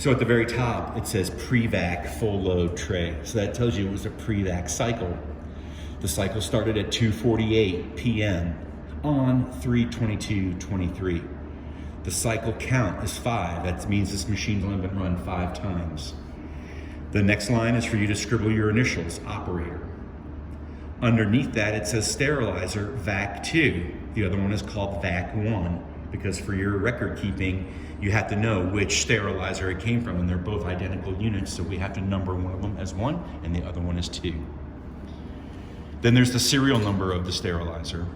So at the very top, it says pre-vac full load tray. So that tells you it was a pre-vac cycle. The cycle started at 2:48 p.m. on 3/22/23. The cycle count is 5. That means this machine's only been run 5 times. The next line is for you to scribble your initials, operator. Underneath that, it says sterilizer, VAC 2. The other one is called VAC 1, because for your record keeping, you have to know which sterilizer it came from, and they're both identical units, so we have to number one of them as 1 and the other one as 2. Then there's the serial number of the sterilizer.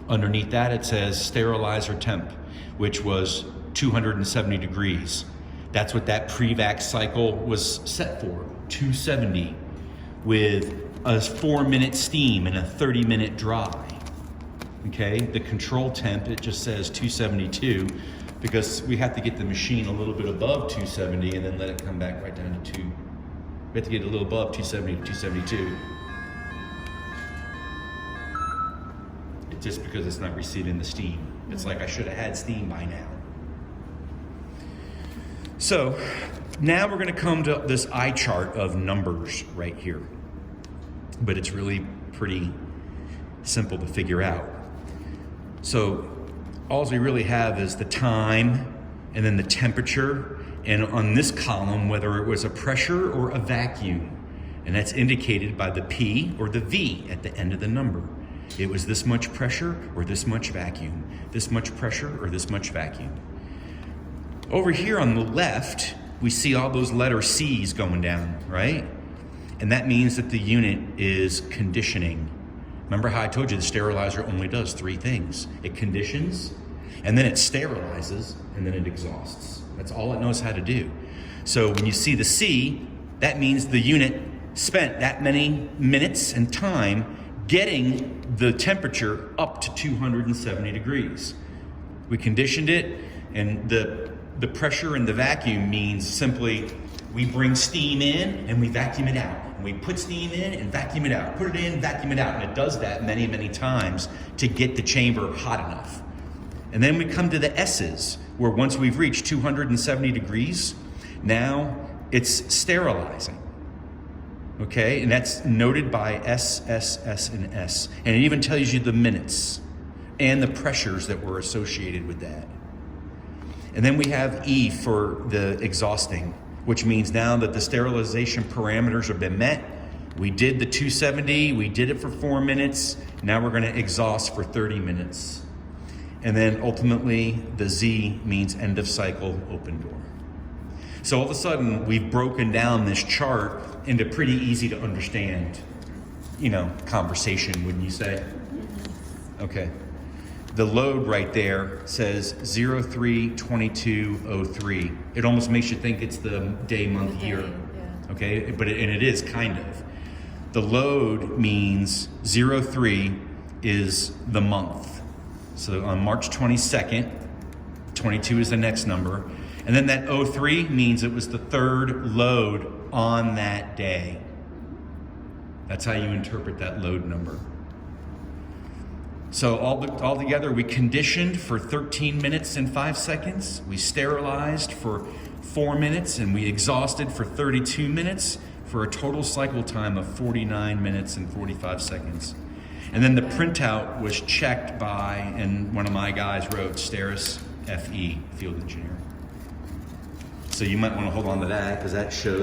Underneath that, it says sterilizer temp, which was 270 degrees. That's what that pre-vac cycle was set for, 270, with a 4-minute steam and a 30-minute dry. Okay, the control temp, it just says 272, because we have to get the machine a little bit above 270 and then let it come back right down to 2. We have to get it a little above 270 to 272. Just because it's not receiving the steam. It's like I should have had steam by now. So now we're going to come to this eye chart of numbers right here. But it's really pretty simple to figure out. So all we really have is the time and then the temperature, and on this column whether it was a pressure or a vacuum, and that's indicated by the P or the V at the end of the number. It was this much pressure or this much vacuum, this much pressure or this much vacuum. Over here on the left, we see all those letter C's going down, right? And that means that the unit is conditioning. Remember how I told you the sterilizer only does 3 things. It conditions, and then it sterilizes, and then it exhausts. That's all it knows how to do. So when you see the C, that means the unit spent that many minutes and time getting the temperature up to 270 degrees. We conditioned it, and the pressure and the vacuum means simply we bring steam in and we vacuum it out. And we put steam in and vacuum it out. Put it in, vacuum it out. And it does that many, many times to get the chamber hot enough. And then we come to the S's, where once we've reached 270 degrees, now it's sterilizing. Okay, and that's noted by S, S, S, and S. And it even tells you the minutes and the pressures that were associated with that. And then we have E for the exhausting, which means now that the sterilization parameters have been met, we did the 270, we did it for 4 minutes, now we're gonna exhaust for 30 minutes. And then ultimately, the Z means end of cycle, open door. So all of a sudden, we've broken down this chart into pretty easy to understand, conversation, wouldn't you say? Okay. The load right there says 03/22/03. It almost makes you think it's the day, month, year. Yeah. Okay, and it is kind of. The load means 03 is the month. So on March 22nd, 22 is the next number. And then that 03 means it was the 3rd load on that day. That's how you interpret that load number. So all together, we conditioned for 13 minutes and 5 seconds. We sterilized for 4 minutes, and we exhausted for 32 minutes for a total cycle time of 49 minutes and 45 seconds. And then the printout was checked by, and one of my guys wrote, Steris FE, field engineer. So you might want to hold on to that, because that shows